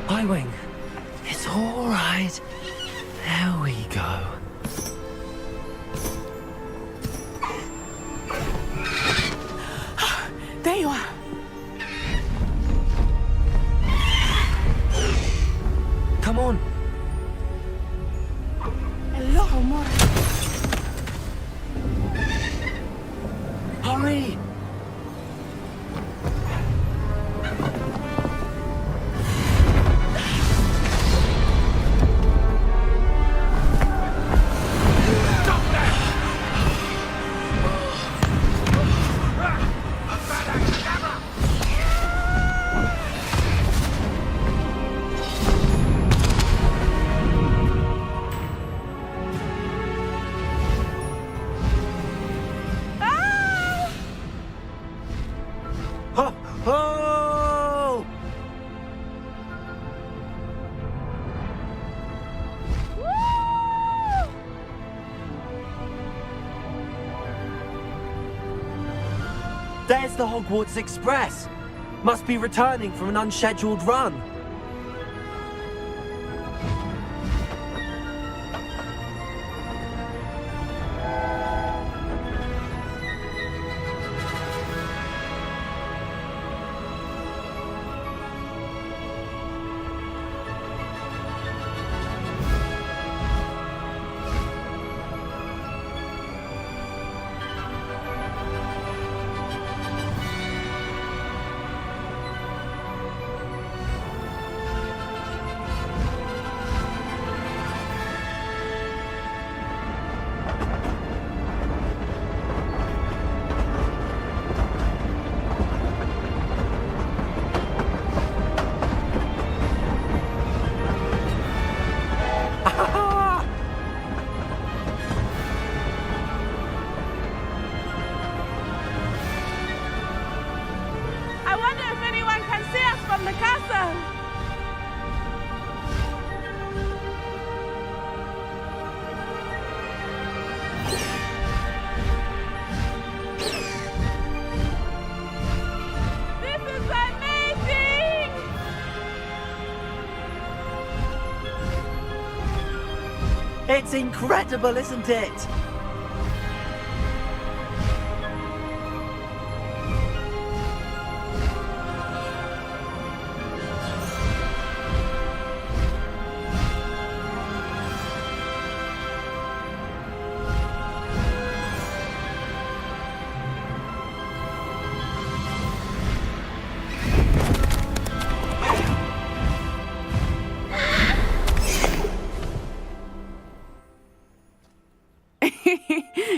High Wing. It's all right. There we go. There you are. Come on. Hello, amor. Hurry! Ho! Ho! There's the Hogwarts Express. Must be returning from an unscheduled run. I wonder if anyone can see us from the castle. This is amazing! It's incredible, isn't it?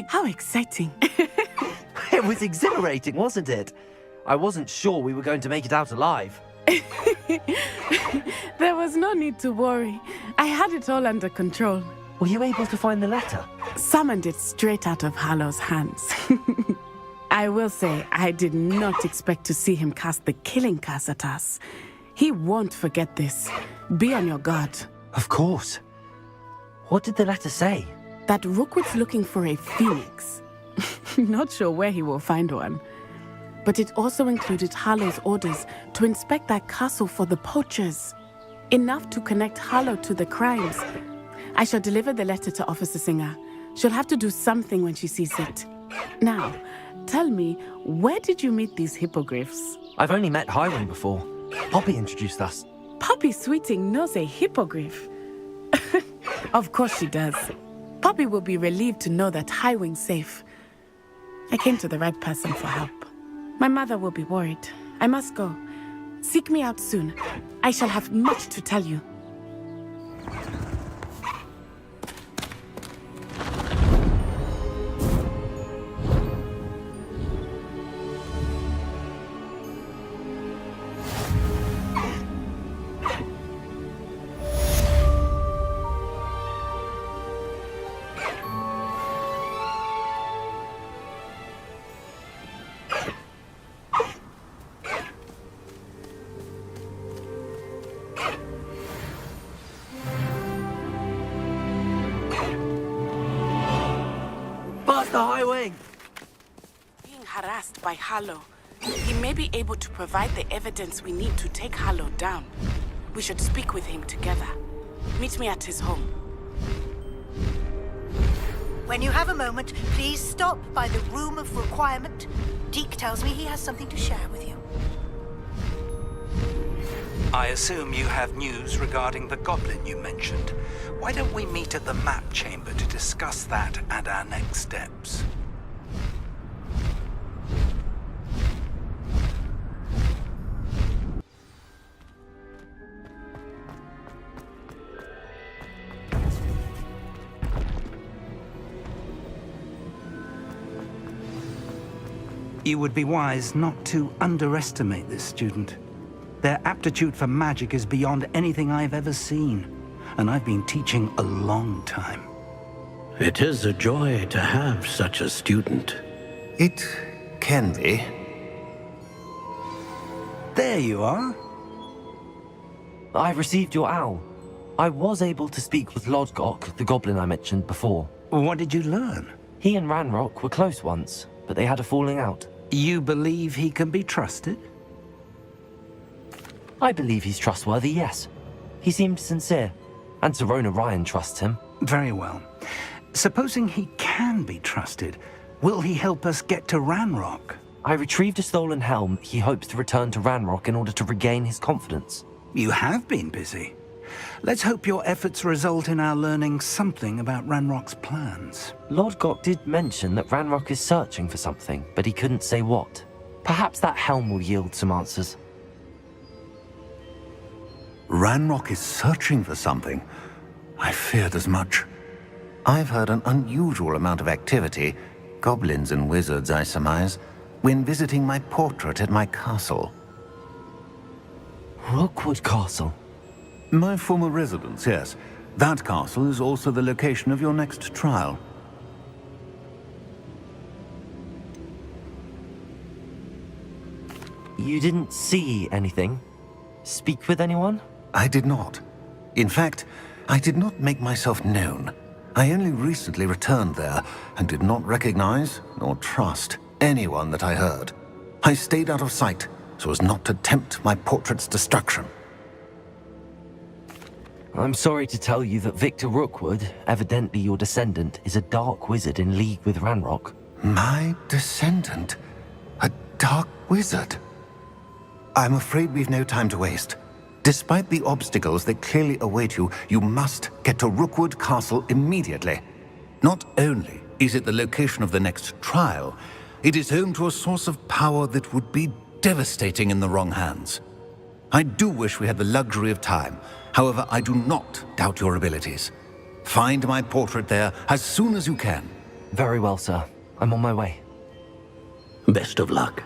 How exciting. It was exhilarating, wasn't it? I wasn't sure we were going to make it out alive. There was no need to worry. I had it all under control. Were you able to find the letter? Summoned it straight out of Hallow's hands. I will say, I did not expect to see him cast the killing curse at us. He won't forget this. Be on your guard. Of course. What did the letter say? That Rookwood's looking for a phoenix. Not sure where he will find one. But it also included Harlow's orders to inspect that castle for the poachers. Enough to connect Harlow to the crimes. I shall deliver the letter to Officer Singer. She'll have to do something when she sees it. Now, tell me, where did you meet these hippogriffs? I've only met Highwing before. Poppy introduced us. Poppy Sweeting knows a hippogriff. Of course she does. Poppy will be relieved to know that Highwing's safe. I came to the right person for help. My mother will be worried. I must go. Seek me out soon. I shall have much to tell you. Master Highwing! Being harassed by Harlow, he may be able to provide the evidence we need to take Harlow down. We should speak with him together. Meet me at his home. When you have a moment, please stop by the Room of Requirement. Deke tells me he has something to share with you. I assume you have news regarding the goblin you mentioned. Why don't we meet at the map chamber to discuss that and our next steps? You would be wise not to underestimate this student. Their aptitude for magic is beyond anything I've ever seen, and I've been teaching a long time. It is a joy to have such a student. It can be. There you are. I've received your owl. I was able to speak with Lodgok, the goblin I mentioned before. What did you learn? He and Ranrock were close once, but they had a falling out. You believe he can be trusted? I believe he's trustworthy, yes. He seemed sincere, and Serona Ryan trusts him. Very well. Supposing he can be trusted, will he help us get to Ranrock? I retrieved a stolen helm. He hopes to return to Ranrock in order to regain his confidence. You have been busy. Let's hope your efforts result in our learning something about Ranrock's plans. Lodgok did mention that Ranrock is searching for something, but he couldn't say what. Perhaps that helm will yield some answers. Ranrock is searching for something. I feared as much. I've heard an unusual amount of activity, goblins and wizards, I surmise, when visiting my portrait at my castle. Rookwood Castle? My former residence, yes. That castle is also the location of your next trial. You didn't see anything? Speak with anyone? I did not. In fact, I did not make myself known. I only recently returned there and did not recognize nor trust anyone that I heard. I stayed out of sight so as not to tempt my portrait's destruction. I'm sorry to tell you that Victor Rookwood, evidently your descendant, is a dark wizard in league with Ranrock. My descendant? A dark wizard? I'm afraid we've no time to waste. Despite the obstacles that clearly await you, you must get to Rookwood Castle immediately. Not only is it the location of the next trial, it is home to a source of power that would be devastating in the wrong hands. I do wish we had the luxury of time. However, I do not doubt your abilities. Find my portrait there as soon as you can. Very well, sir. I'm on my way. Best of luck.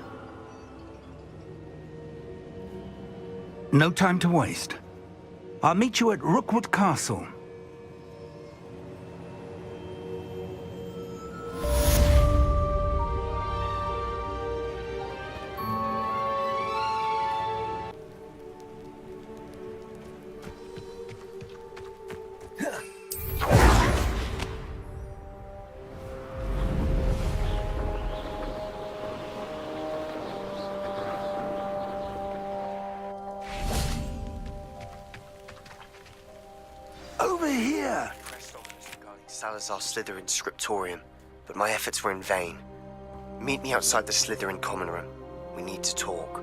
No time to waste. I'll meet you at Rookwood Castle. Over here! Pressed on regarding Salazar Slytherin's scriptorium, but my efforts were in vain. Meet me outside the Slytherin common room. We need to talk.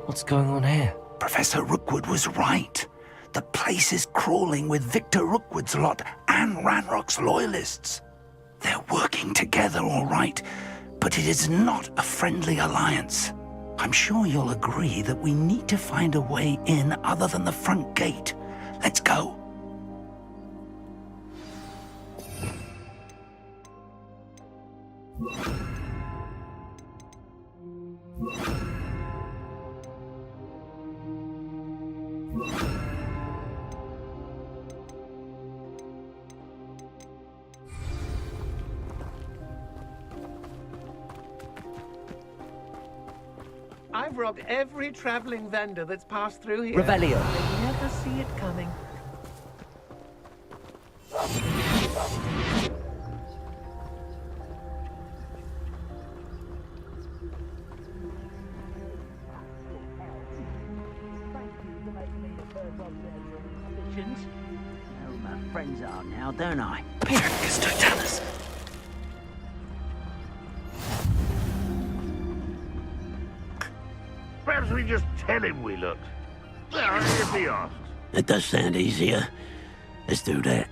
What's going on here? Professor Rookwood was right. The place is crawling with Victor Rookwood's lot and Ranrock's loyalists. They're working together, all right, but it is not a friendly alliance. I'm sure you'll agree that we need to find a way in other than the front gate. Let's go. I've robbed every traveling vendor that's passed through here. Revelio. They never see it coming. Know who my friends are now, don't I? Perhaps we just tell him we looked. Well, if he asks. It does sound easier. Let's do that.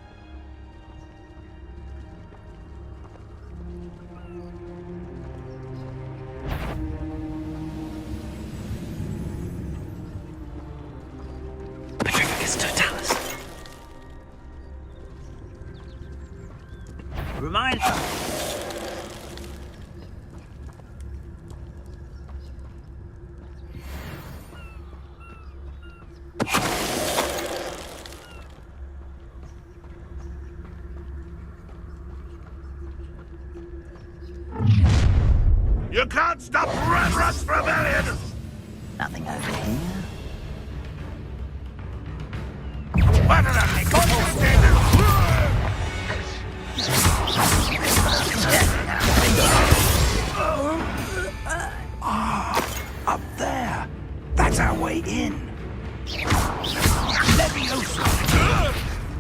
Remind... You can't stop Ranrock's rebellion! Nothing over here. What an Up there. That's our way in. Leviosa!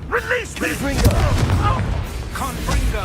Release me! Confringo!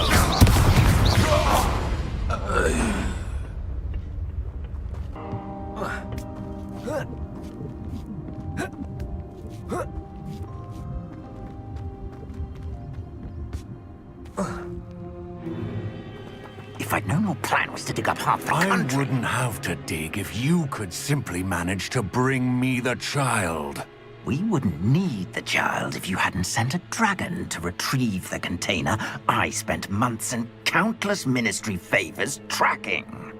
If I'd known your plan was to dig up half the I country... wouldn't have to dig if you could simply manage to bring me the child. We wouldn't need the child if you hadn't sent a dragon to retrieve the container I spent months and countless ministry favors tracking.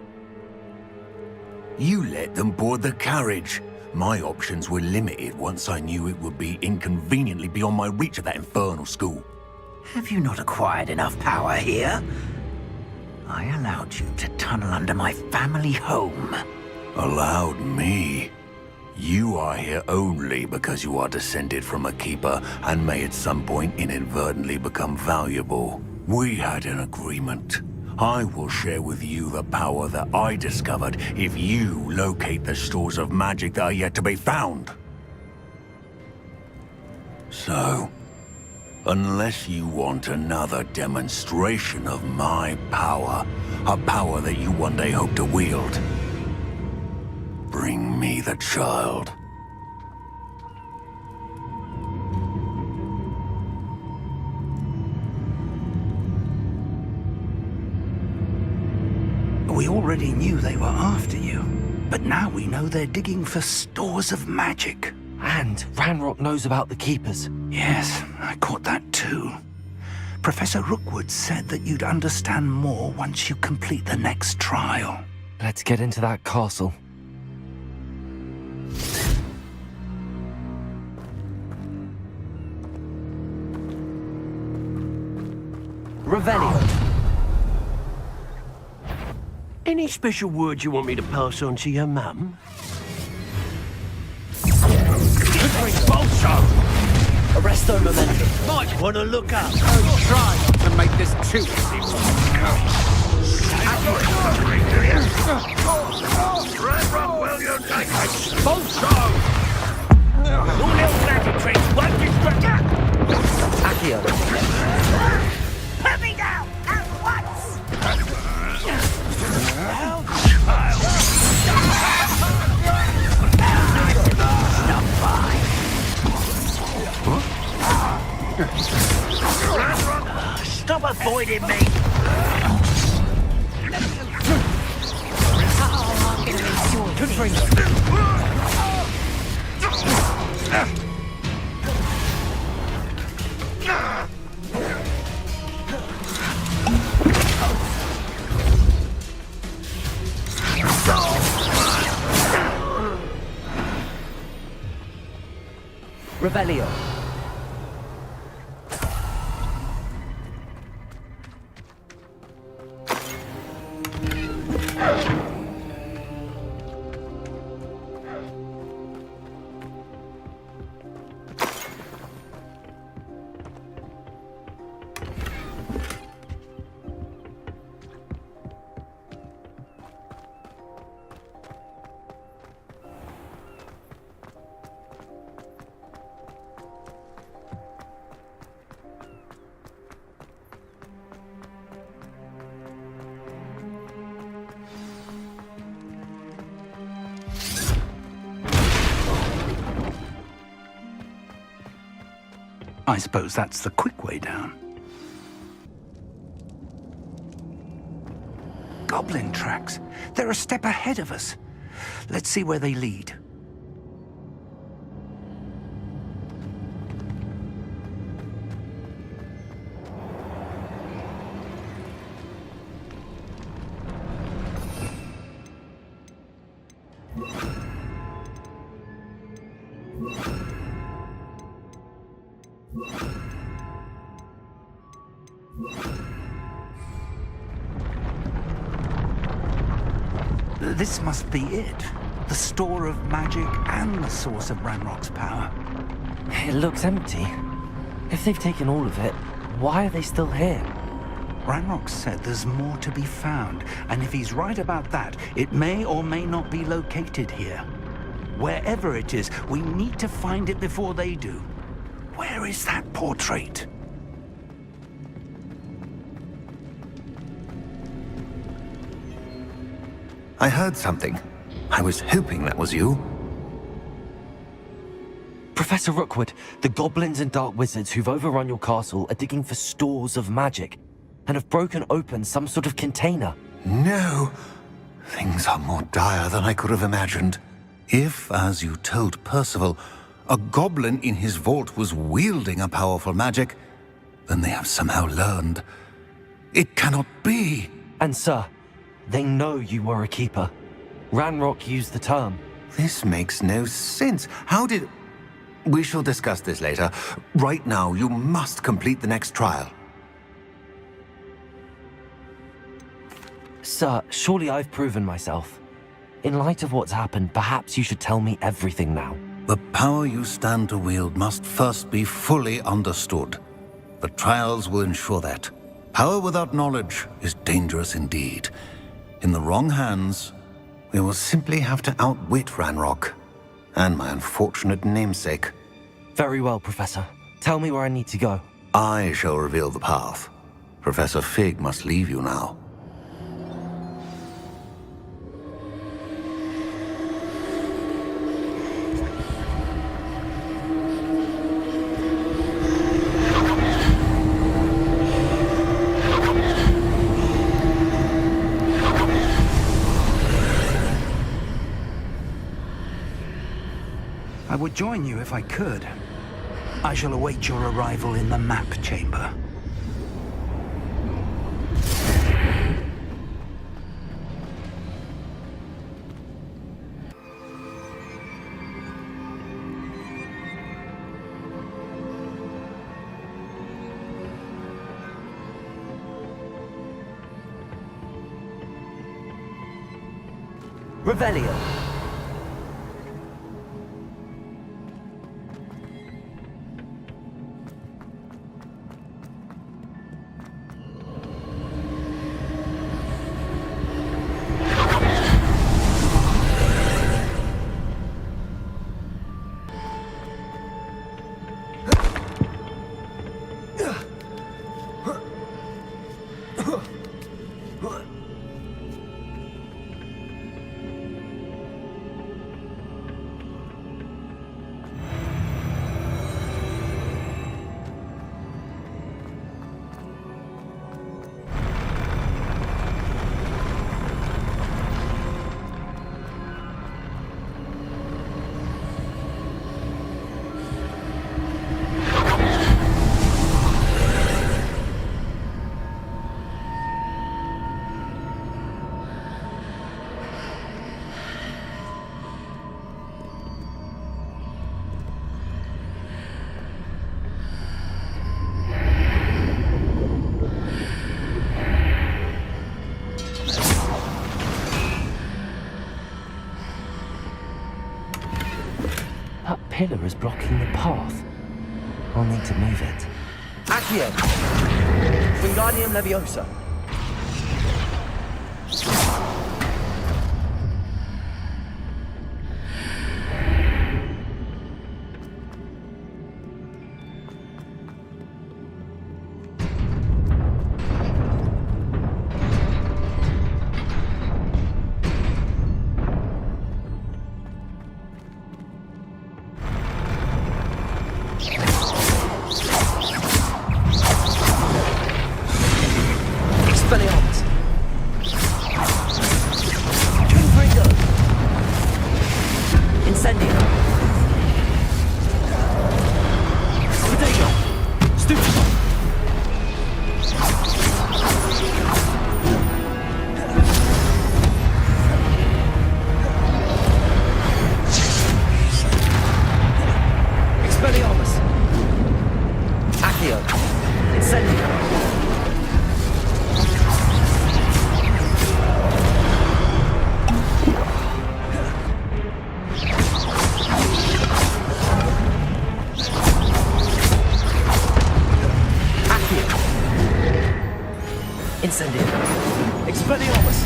You let them board the carriage. My options were limited once I knew it would be inconveniently beyond my reach at that infernal school. Have you not acquired enough power here? I allowed you to tunnel under my family home. Allowed me? You are here only because you are descended from a keeper and may at some point inadvertently become valuable. We had an agreement. I will share with you the power that I discovered if you locate the stores of magic that are yet to be found. So, unless you want another demonstration of my power, a power that you one day hope to wield, bring me the child. We already knew they were after you, but now we know they're digging for stores of magic. And Ranrock knows about the Keepers. Yes, I caught that too. Professor Rookwood said that you'd understand more once you complete the next trial. Let's get into that castle. Revelio. Any special words you want me to pass on to your mum? Arresto momentum. Might want to look up. Try not to make this too easy. Ranrock, will you take it? Your little magic tricks won't distract you. Accio. Put me down at once! Stop avoiding me. Revelio. I suppose that's the quick way down. Goblin tracks. They're a step ahead of us. Let's see where they lead. This must be it. The store of magic and the source of Ranrock's power. It looks empty. If they've taken all of it, why are they still here? Ranrock said there's more to be found, and if he's right about that, it may or may not be located here. Wherever it is, we need to find it before they do. Where is that portrait? I heard something. I was hoping that was you. Professor Rookwood, the goblins and dark wizards who've overrun your castle are digging for stores of magic and have broken open some sort of container. No! Things are more dire than I could have imagined. If, as you told Percival, a goblin in his vault was wielding a powerful magic, then they have somehow learned. It cannot be! And sir, they know you were a keeper. Ranrock used the term. This makes no sense. How did... We shall discuss this later. Right now, you must complete the next trial. Sir, surely I've proven myself. In light of what's happened, perhaps you should tell me everything now. The power you stand to wield must first be fully understood. The trials will ensure that. Power without knowledge is dangerous indeed. In the wrong hands, we will simply have to outwit Ranrock and my unfortunate namesake. Very well, Professor. Tell me where I need to go. I shall reveal the path. Professor Fig must leave you now. I would join you if I could. I shall await your arrival in the map chamber. Revelio. That pillar is blocking the path. I'll need to move it. Accio! Wingardium Leviosa. Incendio. Expelliarmus.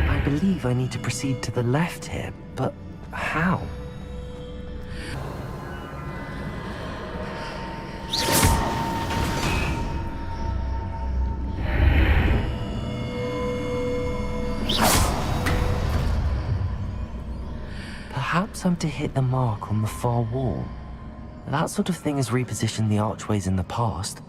I believe I need to proceed to the left here, but how? Perhaps I'm to hit the mark on the far wall. That sort of thing has repositioned the archways in the past.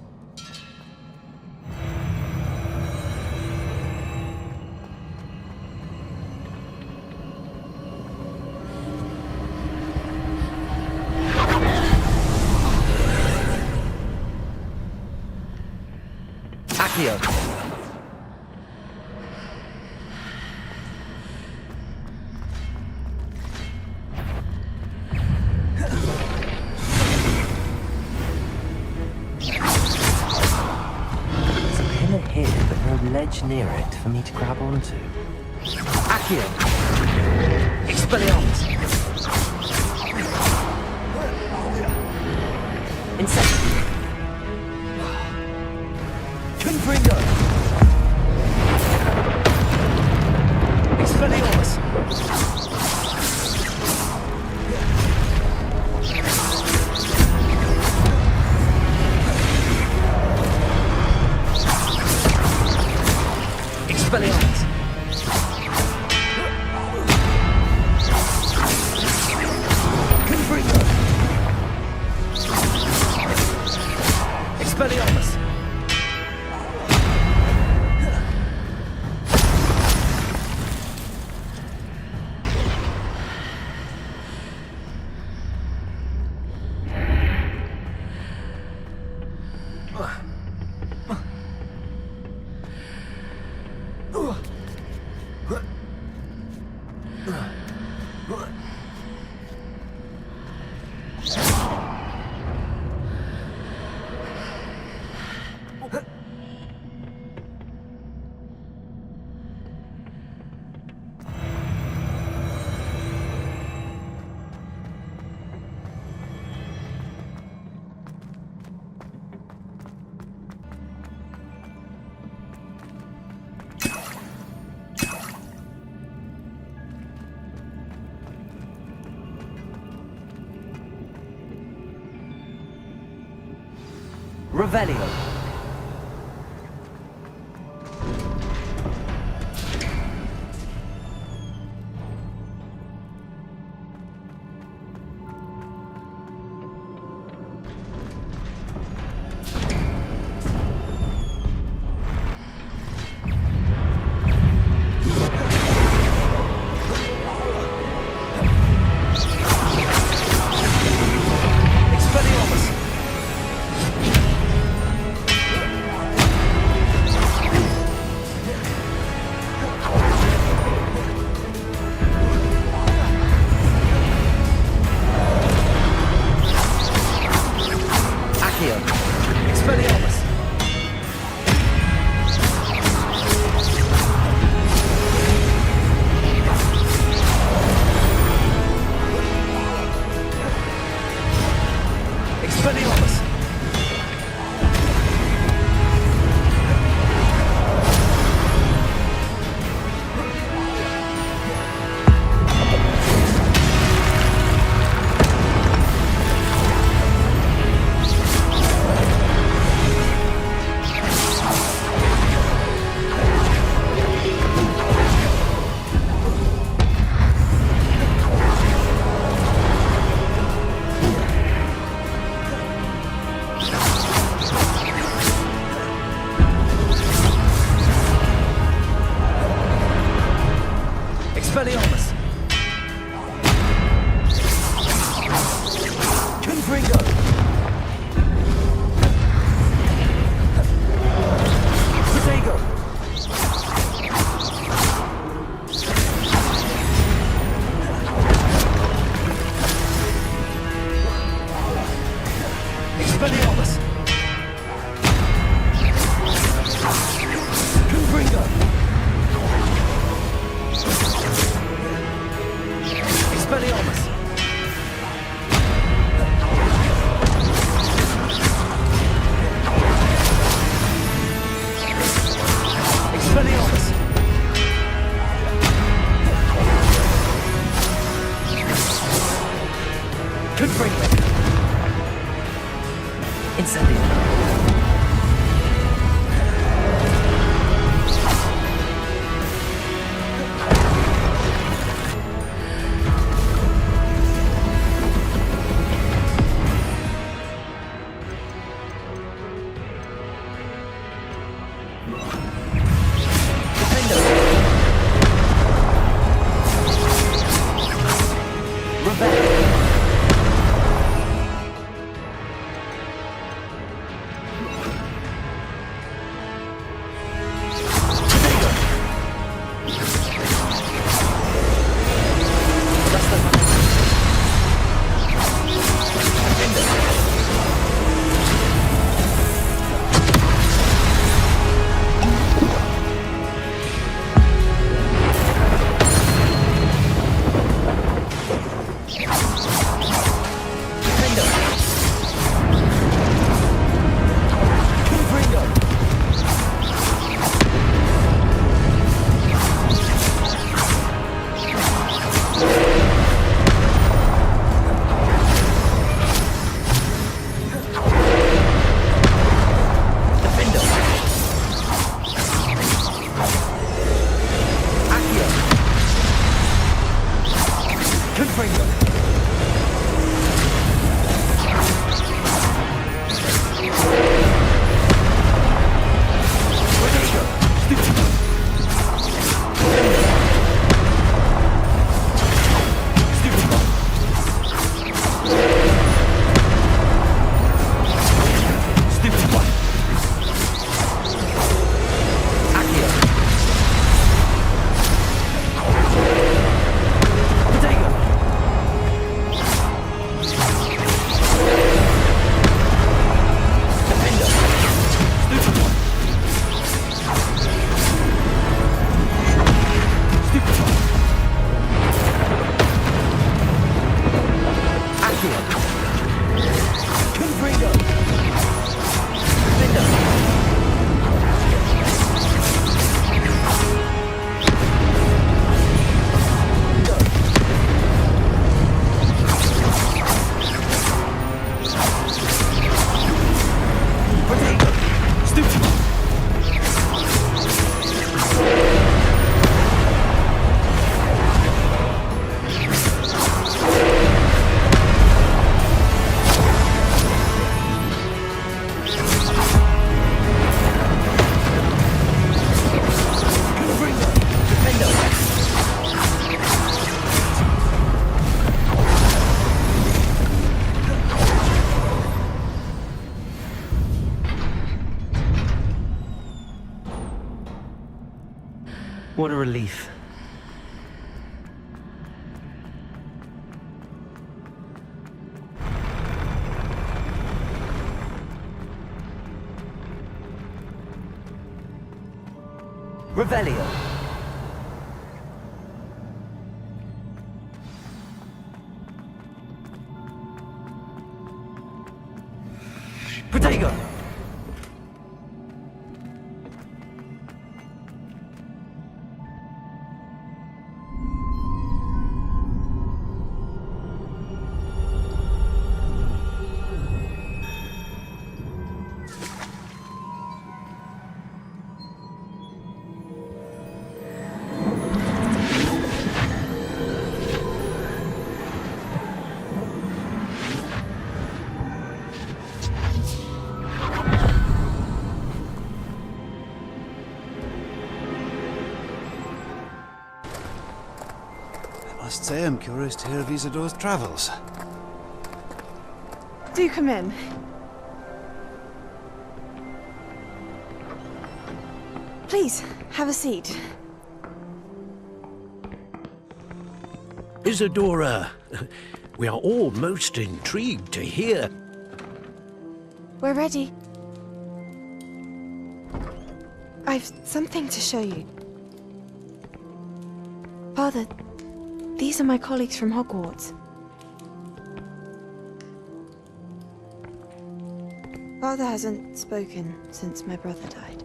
Accio. There's a pillar here, but no ledge near it for me to grab onto. Accio. Expelliarmus. Incendio. Confringo! Expelliarmus! Expelliarmus! Confringo! Expelliarmus! Revelio. Expelliarmus. Confringo. Incendio. What a relief. Revelio. Protego. I must say I'm curious to hear of Isadore's travels. Do come in. Please, have a seat. Isadora, we are all most intrigued to hear. We're ready. I've something to show you. Father, these are my colleagues from Hogwarts. Father hasn't spoken since my brother died.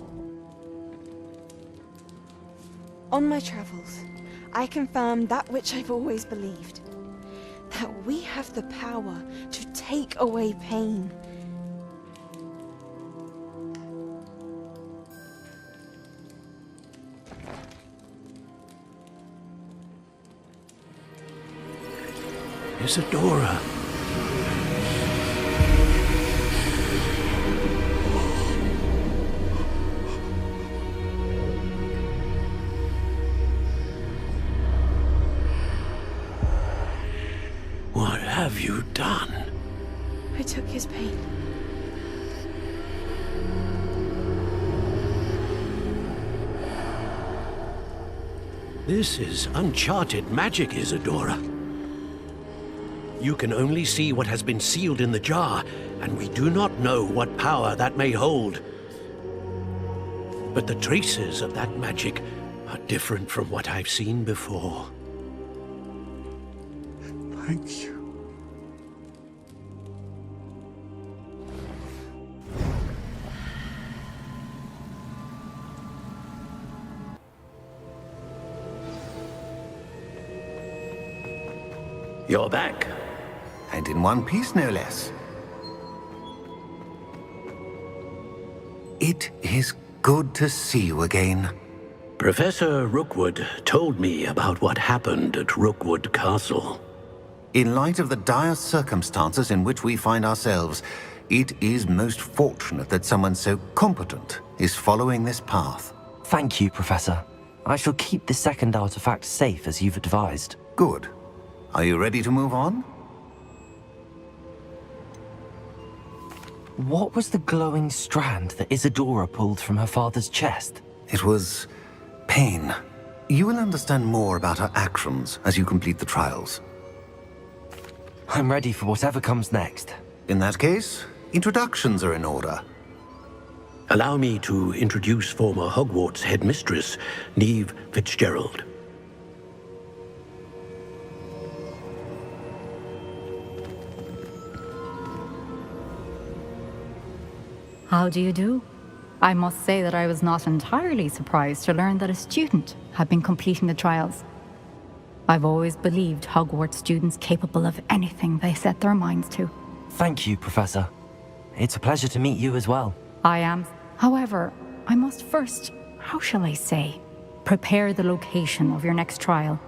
On my travels, I confirmed that which I've always believed. that we have the power to take away pain. Isadora. What have you done? I took his pain. This is uncharted magic, Isadora. You can only see what has been sealed in the jar, and we do not know what power that may hold. But the traces of that magic are different from what I've seen before. Thank you. You're back. And in one piece, no less. It is good to see you again. Professor Rookwood told me about what happened at Rookwood Castle. In light of the dire circumstances in which we find ourselves, it is most fortunate that someone so competent is following this path. Thank you, Professor. I shall keep the second artifact safe as you've advised. Good. Are you ready to move on? What was the glowing strand that Isadora pulled from her father's chest? It was pain. You will understand more about her actions as you complete the trials. I'm ready for whatever comes next. In that case, introductions are in order. Allow me to introduce former Hogwarts headmistress, Neve Fitzgerald. How do you do? I must say that I was not entirely surprised to learn that a student had been completing the trials. I've always believed Hogwarts students capable of anything they set their minds to. Thank you, Professor. It's a pleasure to meet you as well. I am. However, I must first, how shall I say, prepare the location of your next trial.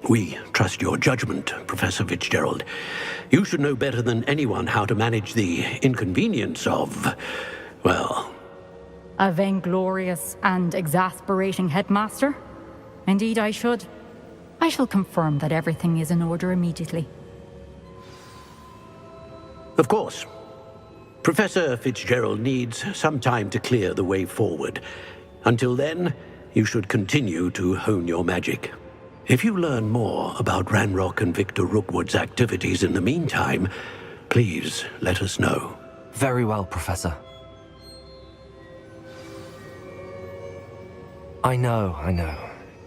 We trust your judgment, Professor Fitzgerald. You should know better than anyone how to manage the inconvenience of, well... A vainglorious and exasperating headmaster? Indeed I should. I shall confirm that everything is in order immediately. Of course. Professor Fitzgerald needs some time to clear the way forward. Until then, you should continue to hone your magic. If you learn more about Ranrock and Victor Rookwood's activities in the meantime, please let us know. Very well, Professor. I know.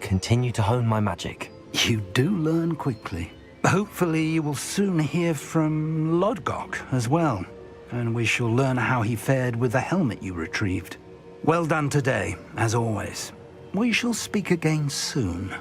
Continue to hone my magic. You do learn quickly. Hopefully you will soon hear from Lodgok as well, and we shall learn how he fared with the helmet you retrieved. Well done today, as always. We shall speak again soon.